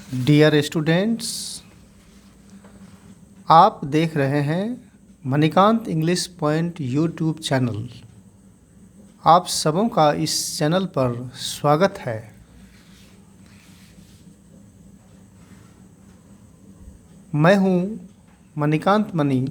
Dear students, आप देख रहे हैं Manikant English point YouTube channel. आप सबों का इस चैनल पर स्वागत है। मैं हूं मणिकांत मणि।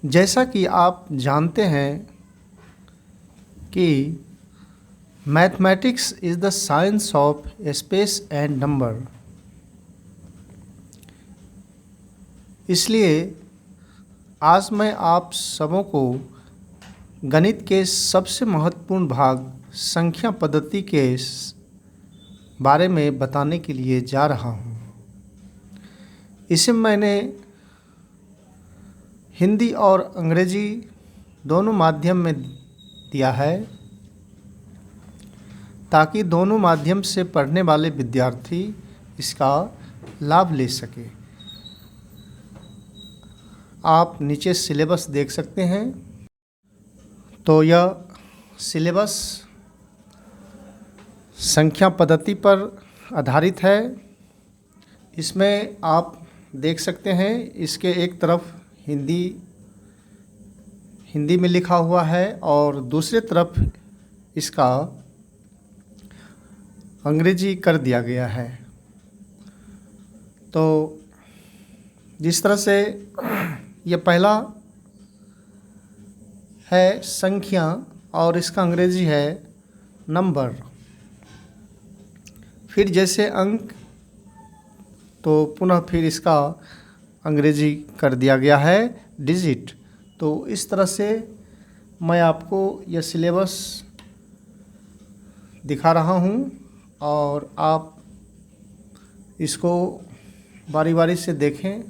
जैसा कि आप जानते हैं कि mathematics is the science of space and number, इसलिए आज मैं आप सबों को गणित के सबसे महत्वपूर्ण भाग संख्या पद्धति के बारे में बताने के लिए जा रहा हूँ। इसे मैंने हिंदी और अंग्रेजी दोनों माध्यम में दिया है ताकि दोनों माध्यम से पढ़ने वाले विद्यार्थी इसका लाभ ले सके। आप नीचे सिलेबस देख सकते हैं। तो यह सिलेबस संख्या पद्धति पर आधारित है। इसमें आप देख सकते हैं, इसके एक तरफ हिंदी में लिखा हुआ है और दूसरी तरफ इसका अंग्रेजी कर दिया गया है। तो जिस तरह से यह पहला है संख्या और इसका अंग्रेजी है नंबर। फिर जैसे अंक, तो पुनः फिर इसका अंग्रेजी कर दिया गया है डिजिट। तो इस तरह से मैं आपको यह सिलेबस दिखा रहा हूँ और आप इसको बारी बारी से देखें।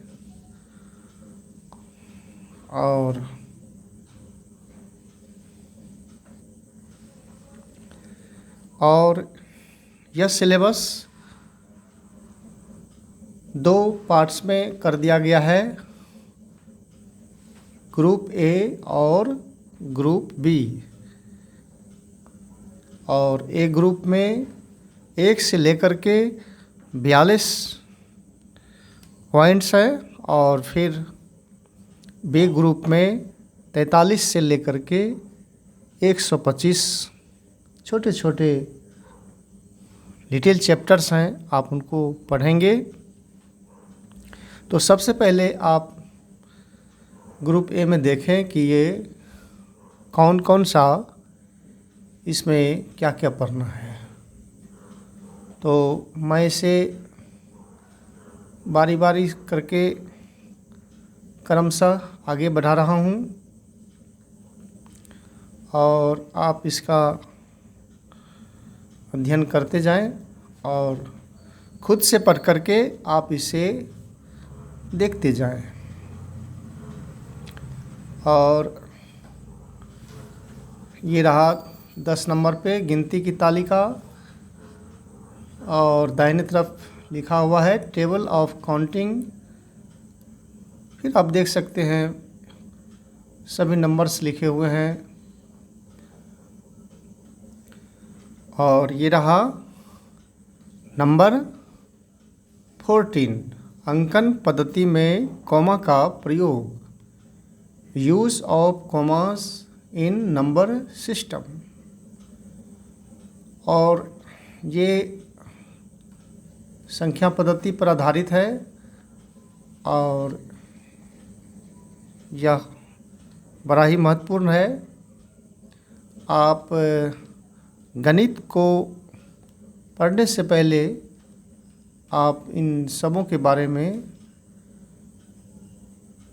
और यह सिलेबस दो पार्ट्स में कर दिया गया है, ग्रुप ए और ग्रुप बी। और ए ग्रुप में 1 से लेकर के 42 पॉइंट्स है और फिर बी ग्रुप में 43 से लेकर के 125 छोटे छोटे डिटेल चैप्टर्स हैं, आप उनको पढ़ेंगे। तो सबसे पहले आप ग्रुप ए में देखें कि ये कौन कौन सा, इसमें क्या क्या पढ़ना है। तो मैं इसे बारी बारी करके क्रमशः आगे बढ़ा रहा हूँ और आप इसका अध्ययन करते जाएं और खुद से पढ़ करके आप इसे देखते जाएं। और ये रहा 10 नंबर पे गिनती की तालिका और दाहिने तरफ लिखा हुआ है टेबल ऑफ काउंटिंग। फिर आप देख सकते हैं सभी नंबर्स लिखे हुए हैं। और ये रहा नंबर 14, अंकन पद्धति में कॉमा का प्रयोग, use of commas in number system. और ये संख्या पद्धति पर आधारित है और यह बड़ा ही महत्वपूर्ण है। आप गणित को पढ़ने से पहले आप इन सबों के बारे में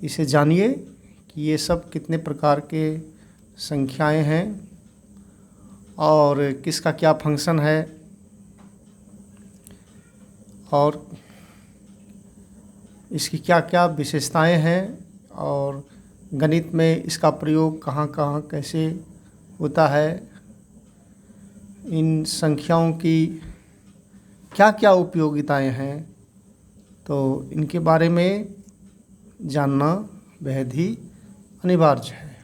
इसे जानिए कि ये सब कितने प्रकार के संख्याएं हैं और किसका क्या फंक्शन है और इसकी क्या क्या विशेषताएं हैं और गणित में इसका प्रयोग कहाँ कहाँ कैसे होता है, इन संख्याओं की क्या क्या उपयोगिताएं हैं। तो इनके बारे में जानना बेहद ही अनिवार्य है।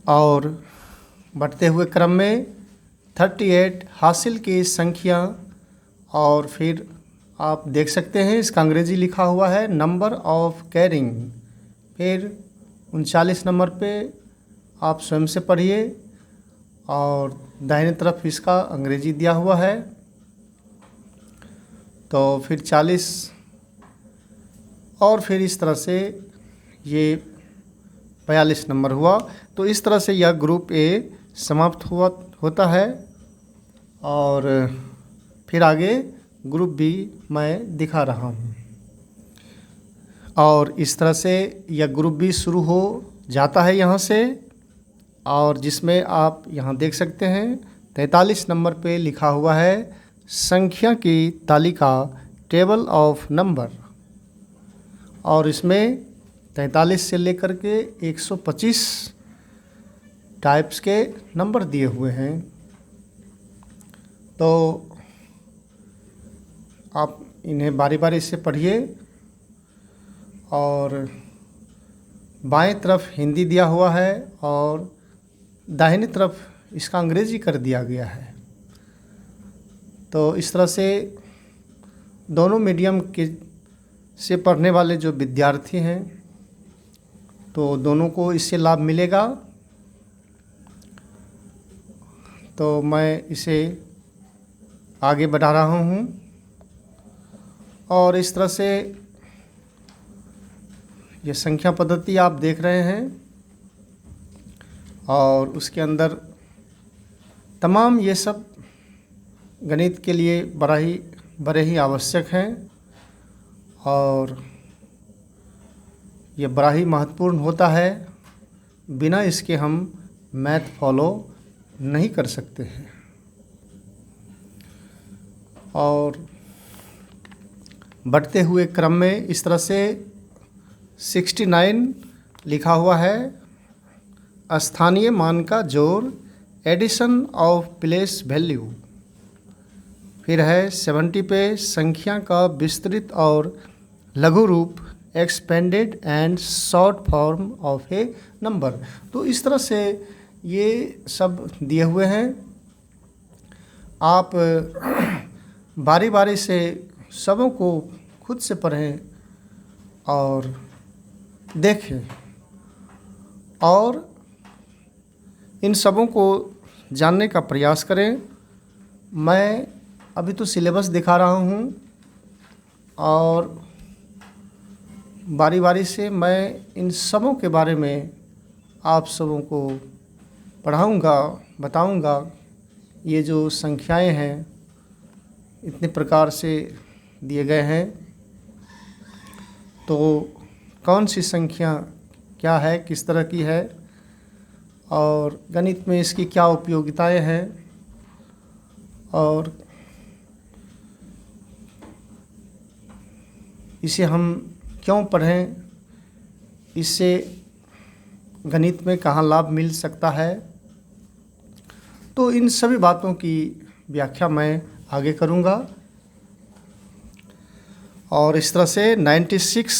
और बढ़ते हुए क्रम में 38 हासिल की संख्या। और फिर आप देख सकते हैं इसका अंग्रेजी लिखा हुआ है नंबर ऑफ कैरिंग। फिर 39 नंबर पे आप स्वयं से पढ़िए और दाहिने तरफ इसका अंग्रेजी दिया हुआ है। तो फिर 40 और फिर इस तरह से ये 42 नंबर हुआ। तो इस तरह से यह ग्रुप ए समाप्त होता है। और फिर आगे ग्रुप बी मैं दिखा रहा हूँ। और इस तरह से यह ग्रुप बी शुरू हो जाता है यहाँ से, और जिसमें आप यहाँ देख सकते हैं 43 नंबर पे लिखा हुआ है संख्या की तालिका, टेबल ऑफ नंबर। और इसमें 43 से लेकर के 125 टाइप्स के नंबर दिए हुए हैं। तो आप इन्हें बारी बारी से पढ़िए। और बाएं तरफ हिंदी दिया हुआ है और दाहिनी तरफ इसका अंग्रेजी कर दिया गया है। तो इस तरह से दोनों मीडियम के से पढ़ने वाले जो विद्यार्थी हैं तो दोनों को इससे लाभ मिलेगा। तो मैं इसे आगे बढ़ा रहा हूँ। और इस तरह से ये संख्या पद्धति आप देख रहे हैं और उसके अंदर तमाम ये सब गणित के लिए बड़े ही आवश्यक हैं और ये बड़ा ही महत्वपूर्ण होता है। बिना इसके हम मैथ फॉलो नहीं कर सकते हैं। और बढ़ते हुए क्रम में इस तरह से 69 लिखा हुआ है स्थानीय मान का जोड़, एडिशन ऑफ प्लेस वैल्यू। फिर है 70 पे संख्या का विस्तृत और लघु रूप, expanded and short form of A number. तो इस तरह से ये सब दिए हुए हैं। आप बारी बारी से सबों को खुद से पढ़ें और देखें और इन सबों को जानने का प्रयास करें। मैं अभी तो सिलेबस दिखा रहा हूँ और बारी बारी से मैं इन सबों के बारे में आप सबों को पढ़ाऊँगा, बताऊँगा। ये जो संख्याएं हैं इतने प्रकार से दिए गए हैं, तो कौन सी संख्या क्या है, किस तरह की है और गणित में इसकी क्या उपयोगिताएं हैं और इसे हम क्यों पढ़ें, इससे गणित में कहाँ लाभ मिल सकता है। तो इन सभी बातों की व्याख्या मैं आगे करूँगा। और इस तरह से 96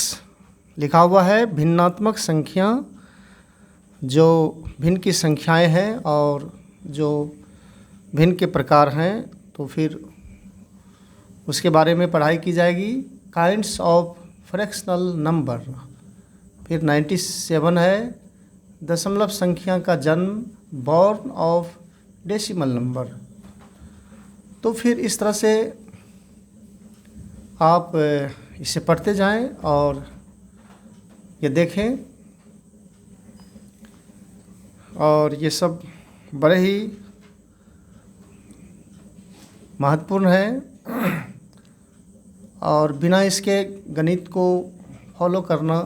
लिखा हुआ है भिन्नात्मक संख्या, जो भिन्न की संख्याएं हैं और जो भिन्न के प्रकार हैं, तो फिर उसके बारे में पढ़ाई की जाएगी। Kinds of fractional number. फिर 97 है दशमलव संख्या का जन्म, बॉर्न ऑफ डेसिमल नंबर। तो फिर इस तरह से आप इसे पढ़ते जाएं और ये देखें। और ये सब बड़े ही महत्वपूर्ण है और बिना इसके गणित को फॉलो करना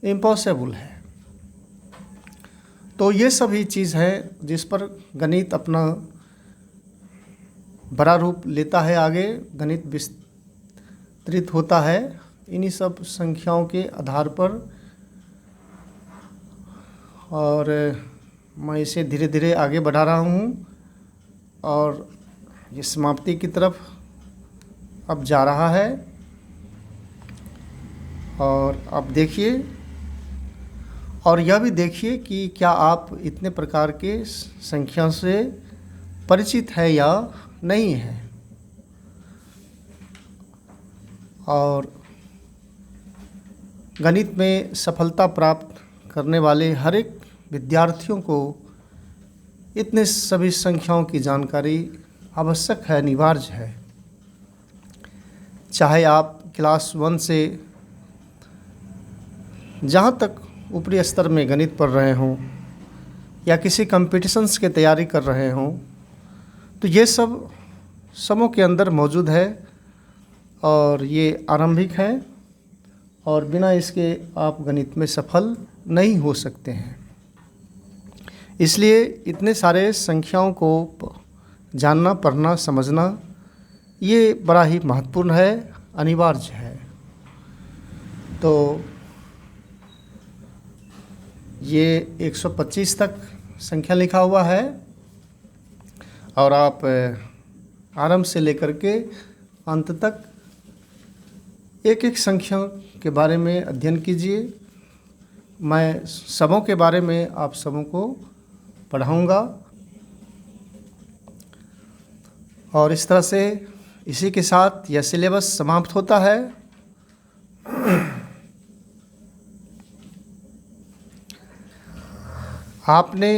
इम्पॉसिबल है। तो ये सभी चीज़ है जिस पर गणित अपना बड़ा रूप लेता है, आगे गणित विस्तृत होता है इन्हीं सब संख्याओं के आधार पर। और मैं इसे धीरे धीरे आगे बढ़ा रहा हूँ और ये समाप्ति की तरफ अब जा रहा है। और अब देखिए और यह भी देखिए कि क्या आप इतने प्रकार के संख्या से परिचित है या नहीं है। और गणित में सफलता प्राप्त करने वाले हर एक विद्यार्थियों को इतने सभी संख्याओं की जानकारी आवश्यक है, अनिवार्य है। चाहे आप क्लास 1 से जहाँ तक ऊपरी स्तर में गणित पढ़ रहे हों या किसी कंपटीशंस की तैयारी कर रहे हों, तो ये सब समों के अंदर मौजूद है और ये आरंभिक है और बिना इसके आप गणित में सफल नहीं हो सकते हैं। इसलिए इतने सारे संख्याओं को जानना, पढ़ना, समझना ये बड़ा ही महत्वपूर्ण है, अनिवार्य है। तो ये 125 तक संख्या लिखा हुआ है और आप आरंभ से लेकर के अंत तक एक एक संख्या के बारे में अध्ययन कीजिए। मैं सबों के बारे में आप सबों को पढ़ाऊँगा और इस तरह से इसी के साथ यह सिलेबस समाप्त होता है। आपने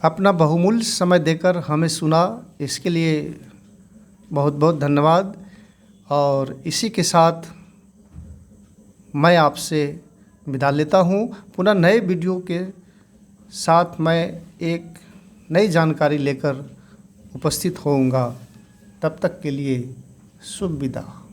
अपना बहुमूल्य समय देकर हमें सुना, इसके लिए बहुत बहुत धन्यवाद। और इसी के साथ मैं आपसे विदा लेता हूँ। पुनः नए वीडियो के साथ मैं एक नई जानकारी लेकर उपस्थित होऊंगा। तब तक के लिए शुभ विदा।